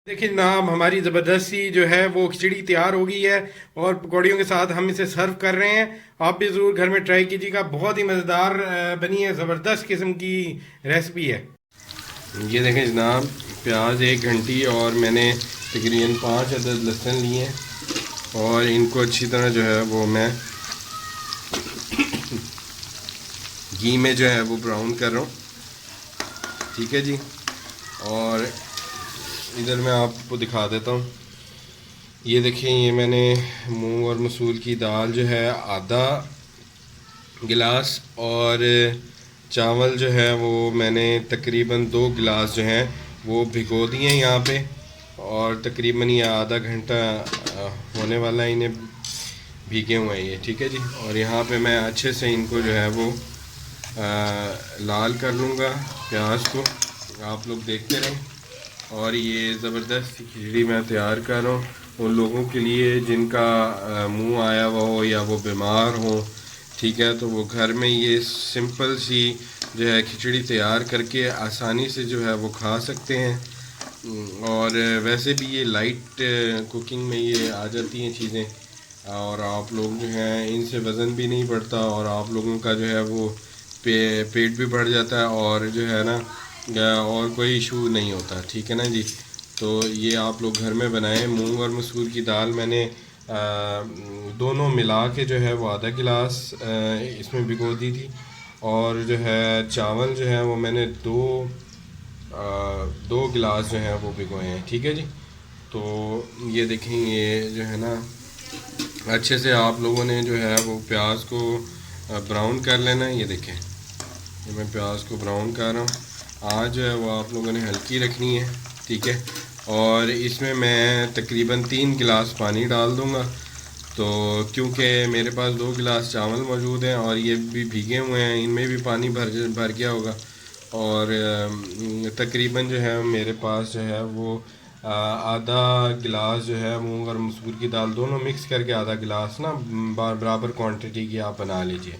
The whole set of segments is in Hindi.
देखिए जनाब, हमारी ज़बरदस्ती जो है वो खिचड़ी तैयार हो गई है और पकौड़ियों के साथ हम इसे सर्व कर रहे हैं। आप भी ज़रूर घर में ट्राई कीजिएगा, बहुत ही मज़ेदार बनी है, ज़बरदस्त किस्म की रेसिपी है। ये देखें जनाब, प्याज 1 घंटी और मैंने तकरीबन 5 अदद लहसुन लिए हैं और इनको अच्छी तरह जो है वो मैं घी में जो है वो ब्राउन कर रहा हूँ। ठीक है जी। और इधर मैं आपको दिखा देता हूँ, ये देखिए, ये मैंने मूंग और मसूर की दाल जो है आधा गिलास और चावल जो है वो मैंने तकरीबन 2 गिलास जो हैं वो भिगो दिए हैं यहाँ पे। और तकरीबन ये आधा घंटा होने वाला है इन्हें भीगे हुए हैं ये। ठीक है जी। और यहाँ पे मैं अच्छे से इनको जो है वो लाल कर लूँगा प्याज को, आप लोग देखते रहें। और ये ज़बरदस्त खिचड़ी मैं तैयार कर रहा हूँ उन लोगों के लिए जिनका मुंह आया हुआ हो या वो बीमार हो। ठीक है, तो वो घर में ये सिंपल सी जो है खिचड़ी तैयार करके आसानी से जो है वो खा सकते हैं। और वैसे भी ये लाइट कुकिंग में ये आ जाती हैं चीज़ें, और आप लोग जो हैं इनसे वज़न भी नहीं बढ़ता और आप लोगों का जो है वो पेट भी बढ़ जाता है और जो है ना और कोई इशू नहीं होता। ठीक है ना जी। तो ये आप लोग घर में बनाएं। मूंग और मसूर की दाल मैंने दोनों मिला के जो है वो आधा गिलास इसमें भिगो दी थी। और जो है चावल जो है वो मैंने 2 गिलास जो है वो भिगोए हैं। ठीक है जी। तो ये देखें, ये जो है ना अच्छे से आप लोगों ने जो है वो प्याज को ब्राउन कर लेना है। ये देखें, ये मैं प्याज को ब्राउन कर रहा हूँ। आज जो है वो आप लोगों ने हल्की रखनी है। ठीक है। और इसमें मैं तकरीबन 3 गिलास पानी डाल दूँगा। तो क्योंकि मेरे पास 2 गिलास चावल मौजूद हैं और ये भी भीगे हुए हैं, इनमें भी पानी भर गया होगा। और तकरीबन जो है मेरे पास जो है वो आधा गिलास जो है मूंग और मसूर की दाल दोनों मिक्स करके आधा गिलास ना बराबर क्वांटिटी की आप बना लीजिए।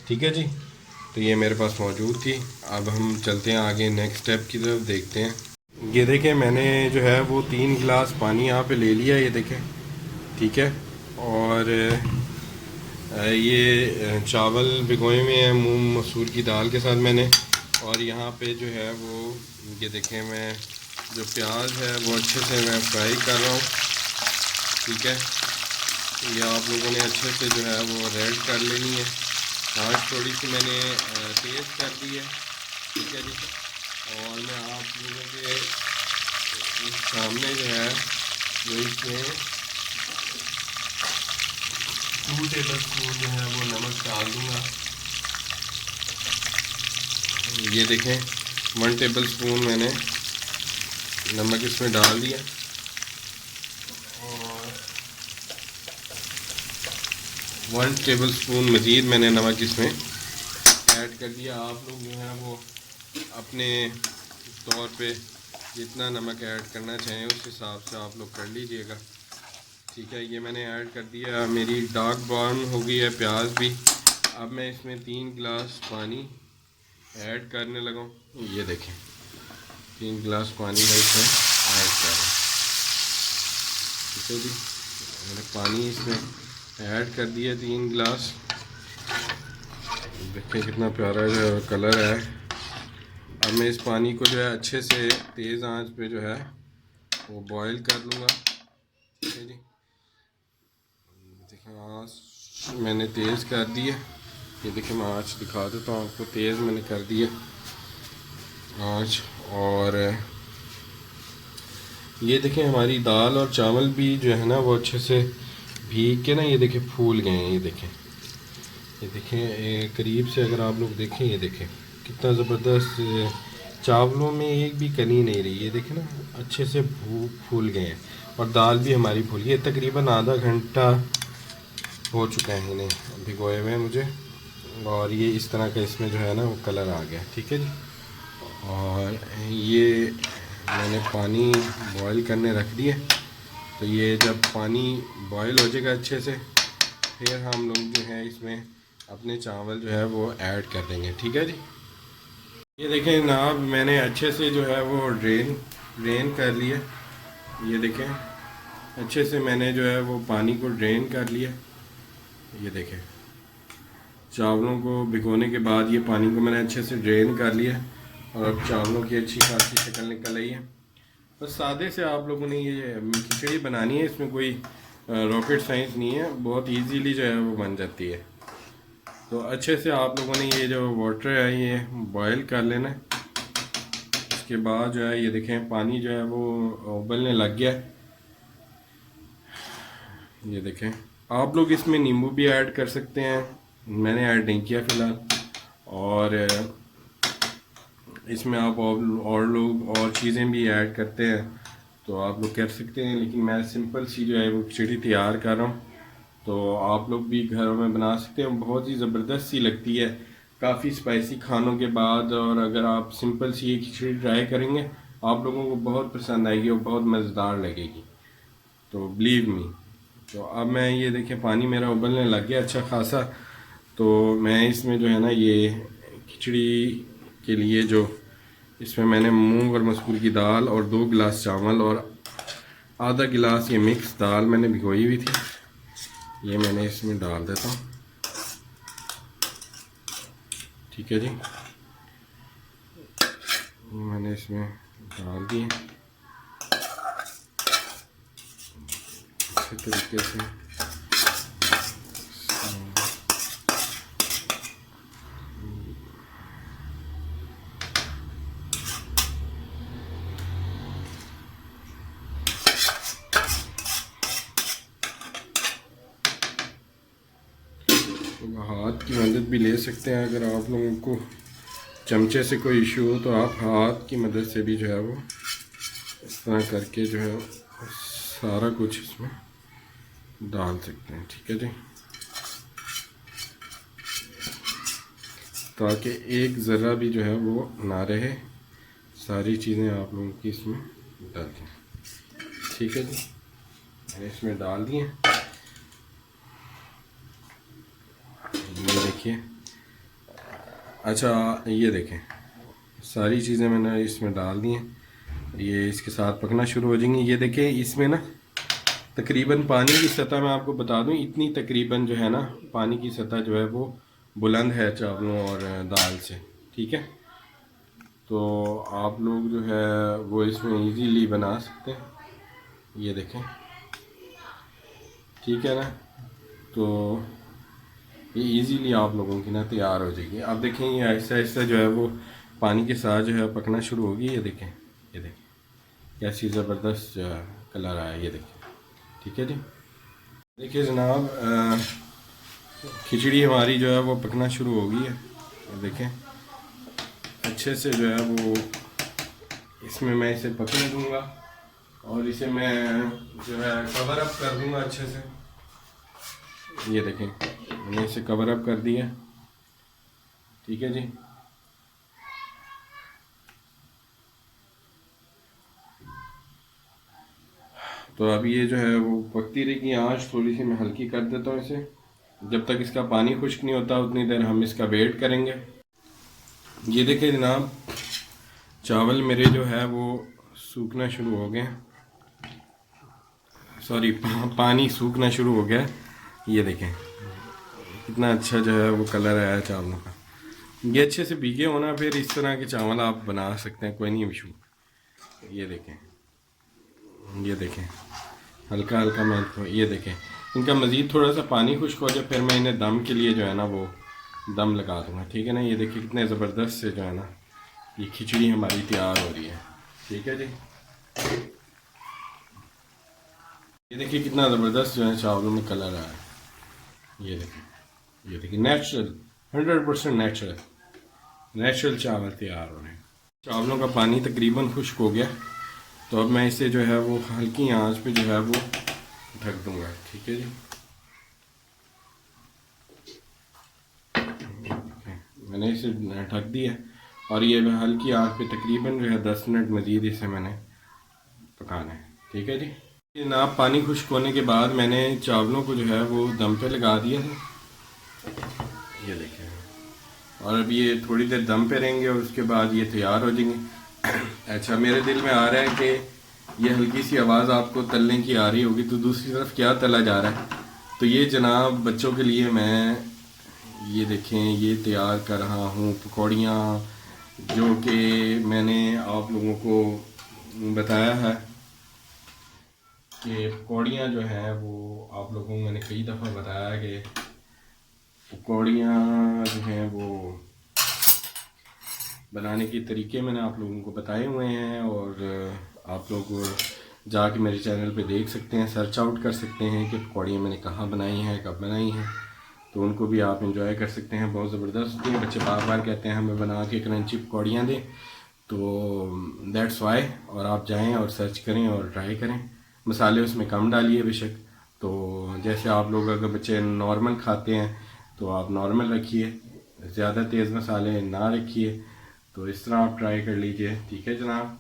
ठीक है जी। तो ये मेरे पास मौजूद थी। अब हम चलते हैं आगे नेक्स्ट स्टेप की तरफ, देखते हैं। ये देखें, मैंने जो है वो 3 गिलास पानी यहाँ पे ले लिया, ये देखें। ठीक है। और ये चावल भिगोए हुए हैं मूंग मसूर की दाल के साथ मैंने। और यहाँ पे जो है वो ये देखें, मैं जो प्याज है वो अच्छे से मैं फ्राई कर रहा हूँ। ठीक है। ये आप लोगों ने अच्छे से जो है वो रेड कर लेनी है। आँच थोड़ी सी मैंने तेज़ कर दी है। ठीक है जी। और मैं आप लोगों के सामने जो है वो इसमें 2 टेबल स्पून जो है वो नमक डाल दूँगा। ये देखें, 1 टेबल स्पून मैंने नमक इसमें डाल दिया। और 1 टेबल स्पून मज़ीद मैंने नमक इसमें ऐड कर दिया। आप लोग जो है वो अपने तौर पे जितना नमक ऐड करना चाहें उस हिसाब से आप लोग कर लीजिएगा। ठीक है। ये मैंने ऐड कर दिया। मेरी डार्क ब्राउन हो गई है प्याज भी। अब मैं इसमें 3 गिलास पानी ऐड करने लगा हूँ। ये देखें, 3 गिलास पानी है इसमें ऐड कर रहा हूँ। ठीक है जी। मैंने पानी इसमें ऐड कर दिया 3 गिलास। देखिए कितना प्यारा जो है कलर है। अब मैं इस पानी को जो है अच्छे से तेज़ आंच पे जो है वो बॉईल कर लूँगा। ठीक है जी। देखिए आँच मैंने तेज़ कर दी है। ये देखिए, मैं आँच दिखा देता हूँ आपको, तेज़ मैंने कर दी है आँच। और ये देखें, हमारी दाल और चावल भी जो है ना वो अच्छे से भीग के ना ये देखें फूल गए हैं। ये देखें, ये देखें करीब से अगर आप लोग देखें, ये देखें कितना ज़बरदस्त चावलों में एक भी कनी नहीं रही। ये देखें ना अच्छे से फूल गए हैं और दाल भी हमारी फूल गई है। तकरीबन आधा घंटा हो चुका है इन्हें भिगोए हुए मुझे। और ये इस तरह का इसमें जो है ना वो कलर आ गया। ठीक है जी। और ये मैंने पानी बॉईल करने रख दिए। तो ये जब पानी बॉईल हो जाएगा अच्छे से, फिर हम लोग जो है इसमें अपने चावल जो है वो ऐड कर देंगे। ठीक है जी। ये देखें जनाब, मैंने अच्छे से जो है वो ड्रेन कर लिया। ये देखें अच्छे से मैंने जो है वो पानी को ड्रेन कर लिया। ये देखें चावलों को भिगोने के बाद ये पानी को मैंने अच्छे से ड्रेन कर लिया और अब चावलों की अच्छी खासी शक्ल निकल आई है। बस सादे से आप लोगों ने ये खिचड़ी बनानी है, इसमें कोई रॉकेट साइंस नहीं है, बहुत इजीली जो है वो बन जाती है। तो अच्छे से आप लोगों ने ये जो वाटर है ये बॉयल कर लेना है। इसके बाद जो है ये देखें पानी जो है वो उबलने लग गया है। ये देखें आप लोग इसमें नींबू भी ऐड कर सकते हैं, मैंने ऐड नहीं किया फ़िलहाल। और इसमें आप और लोग और चीज़ें भी ऐड करते हैं तो आप लोग कर सकते हैं, लेकिन मैं सिंपल सी जो है वो खिचड़ी तैयार कर रहा हूँ। तो आप लोग भी घरों में बना सकते हैं, बहुत ही ज़बरदस्त सी लगती है काफ़ी स्पाइसी खानों के बाद। और अगर आप सिंपल सी ये खिचड़ी ट्राई करेंगे आप लोगों को बहुत पसंद आएगी और बहुत मज़ेदार लगेगी, तो बिलीव मी। तो अब मैं ये देखें पानी मेरा उबलने लग गया अच्छा खासा। तो मैं इसमें जो है ना ये खिचड़ी के लिए जो इसमें मैंने मूंग और मसूर की दाल और 2 गिलास चावल और आधा गिलास ये मिक्स दाल मैंने भिगोई हुई थी, ये मैंने इसमें डाल देता हूँ। ठीक है जी, ये मैंने इसमें डाल दिए अच्छे तरीके से। हाथ की मदद भी ले सकते हैं, अगर आप लोगों को चमचे से कोई इशू हो तो आप हाथ की मदद से भी जो है वो इस तरह करके जो है सारा कुछ इसमें डाल सकते हैं। ठीक है जी, ताकि एक ज़रा भी जो है वो ना रहे, सारी चीज़ें आप लोगों की इसमें डाल दें। ठीक है जी, मैंने इसमें डाल दिए। ये देखिए अच्छा ये देखें सारी चीज़ें मैंने इसमें डाल दी हैं, ये इसके साथ पकना शुरू हो जाएंगी। ये देखें इसमें ना तकरीबन पानी की सतह मैं आपको बता दूं इतनी तकरीबन जो है ना पानी की सतह जो है वो बुलंद है चावलों और दाल से। ठीक है, तो आप लोग जो है वो इसमें इजीली बना सकते हैं। ये देखें ठीक है ना, तो ये इजीली आप लोगों की ना तैयार हो जाएगी। अब देखें ये आहिस्ता आहिस्ता जो है वो पानी के साथ जो है पकना शुरू होगी। ये देखें कैसी ज़बरदस्त जो है कलर आया, ये देखें। ठीक है जी, देखिए जनाब खिचड़ी हमारी जो है वो पकना शुरू हो गई है। देखें अच्छे से जो है वो इसमें मैं इसे पकने दूंगा और इसे मैं जो है कवर अप कर दूंगा अच्छे से। ये देखें मैंने इसे कवर अप कर दिया। ठीक है जी, तो अब ये जो है वो पकती रहेगी, आँच थोड़ी सी मैं हल्की कर देता हूँ इसे। जब तक इसका पानी खुश्क नहीं होता उतनी देर हम इसका वेट करेंगे। ये देखें जनाब चावल मेरे जो है वो सूखना शुरू हो गए, सॉरी पानी सूखना शुरू हो गया। ये देखें कितना अच्छा जो है वो कलर आया चावलों का। ये अच्छे से भीगे होना, फिर इस तरह के चावल आप बना सकते हैं, कोई नहीं इशू। ये देखें हल्का हल्का मैं ये देखें इनका मज़ीद थोड़ा सा पानी खुश्क हो जाए फिर मैं इन्हें दम के लिए जो है ना वो दम लगा दूँगा। ठीक है ना, ये देखिए कितने ज़बरदस्त से जो है ना ये खिचड़ी हमारी तैयार हो रही है। ठीक है जी, ये देखिए कितना ज़बरदस्त जो है चावलों में कलर आया है। ये देखिए नेचुरल 100% नेचुरल चावल तैयार हो रहे हैं। चावलों का पानी तकरीबन खुश्क हो गया, तो अब मैं इसे जो है वो हल्की आंच पे जो है वो ढक दूंगा। ठीक है जी, मैंने इसे ढक दिया और ये हल्की आंच पे तकरीबन जो है 10 मिनट मज़ीद इसे मैंने पकाना है। ठीक है जी, जनाब पानी खुश्क होने के बाद मैंने चावलों को जो है वो दम पे लगा दिया है। ये देखें, और अब ये थोड़ी देर दम पे रहेंगे और उसके बाद ये तैयार हो जाएंगे। अच्छा मेरे दिल में आ रहा है कि ये हल्की सी आवाज़ आपको तलने की आ रही होगी, तो दूसरी तरफ क्या तला जा रहा है। तो ये जनाब बच्चों के लिए मैं ये देखें ये तैयार कर रहा हूँ पकौड़ियाँ, जो कि मैंने आप लोगों को बताया है कि पकौड़ियाँ जो हैं वो आप लोगों को मैंने कई दफ़ा बताया कि पकौड़ियाँ जो हैं वो बनाने के तरीके मैंने आप लोगों को बताए हुए हैं, और आप लोग जाके मेरे चैनल पे देख सकते हैं, सर्च आउट कर सकते हैं कि पकौड़ियाँ मैंने कहाँ बनाई हैं, कब बनाई हैं, तो उनको भी आप इंजॉय कर सकते हैं। बहुत ज़बरदस्त होती हैं, बच्चे बार बार कहते हैं हमें बना के क्रंची पकौड़ियाँ दें, तो दैट्स वाई। और आप जाएं और सर्च करें और ट्राई करें। मसाले उसमें कम डालिए बेशक, तो जैसे आप लोग अगर बच्चे नॉर्मल खाते हैं तो आप नॉर्मल रखिए, ज़्यादा तेज़ मसाले ना रखिए। तो इस तरह आप ट्राई कर लीजिए, ठीक है जनाब।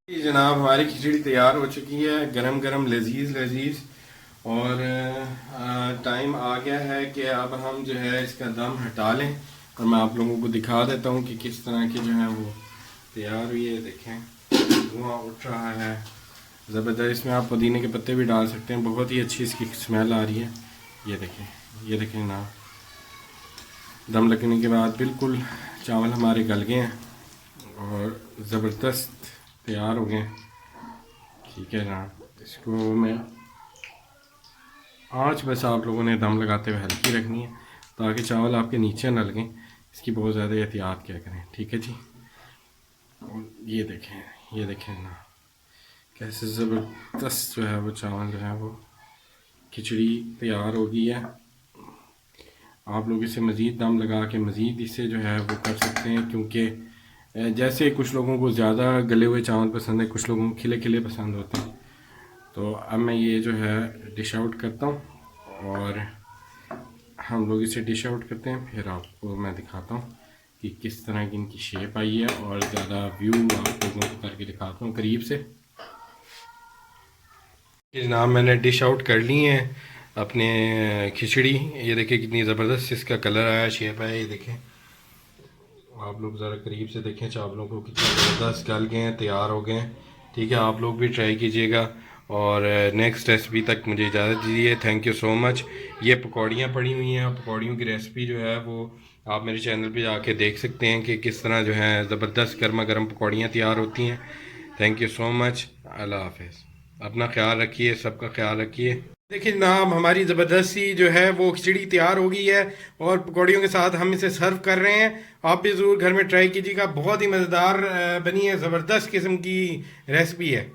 जी जनाब, हमारी खिचड़ी तैयार हो चुकी है, गरम गरम लजीज लजीज। और टाइम आ गया है कि अब हम जो है इसका दम हटा लें, और मैं आप लोगों को दिखा देता हूँ कि किस तरह की जो है वो तैयार हुई है। देखें धुआं उठ रहा है ज़बरदस्त। इसमें आप पुदीने के पत्ते भी डाल सकते हैं, बहुत ही अच्छी इसकी स्मेल आ रही है। ये देखें ना, दम लगने के बाद बिल्कुल चावल हमारे गल गए हैं और ज़बरदस्त तैयार हो गए। ठीक है ना, इसको मैं आँच बस आप लोगों ने दम लगाते हुए हल्की रखनी है, ताकि चावल आपके नीचे न लगें। इसकी बहुत ज़्यादा एहतियात क्या करें, ठीक है जी। और ये देखें ना, कैसे ज़बरदस्त जो है वो चावल जो है वो खिचड़ी तैयार हो गई है। आप लोग इसे मज़ीद दम लगा के मज़ीद इसे जो है वो कर सकते हैं, क्योंकि जैसे कुछ लोगों को ज़्यादा गले हुए चावल पसंद है, कुछ लोगों को खिले खिले पसंद होते हैं। तो अब मैं ये जो है डिश आउट करता हूँ, और हम लोग इसे डिश आउट करते हैं, फिर आपको मैं दिखाता हूँ कि किस तरह की इनकी शेप आई है, और ज़्यादा व्यू आप लोगों को करके दिखाता हूँ करीब से। जनाब मैंने डिश आउट कर ली है अपने खिचड़ी। ये देखें कितनी ज़बरदस्त इसका कलर आया, शेप है। ये देखें, आप लोग ज़रा करीब से देखें चावलों को कितने ज़बरदस्त गल गए हैं, तैयार हो गए हैं। ठीक है, आप लोग भी ट्राई कीजिएगा, और नेक्स्ट रेसिपी तक मुझे इजाज़त दीजिए। Thank you so much. ये पकौड़ियाँ पड़ी हुई हैं, पकौड़ियों की रेसिपी जो है वो आप मेरे चैनल पे जाके देख सकते हैं कि किस तरह जो है ज़बरदस्त गर्मा गर्म पकौड़ियाँ तैयार होती हैं। Thank you so much. अल्लाह हाफिज़। अपना ख्याल रखिए, सबका ख्याल रखिए। देखिए जनाब, हमारी ज़बरदस्ती जो है वो खिचड़ी तैयार हो गई है, और पकौड़ियों के साथ हम इसे सर्व कर रहे हैं। आप भी ज़रूर घर में ट्राई कीजिएगा, बहुत ही मज़ेदार बनी है, ज़बरदस्त किस्म की रेसिपी है।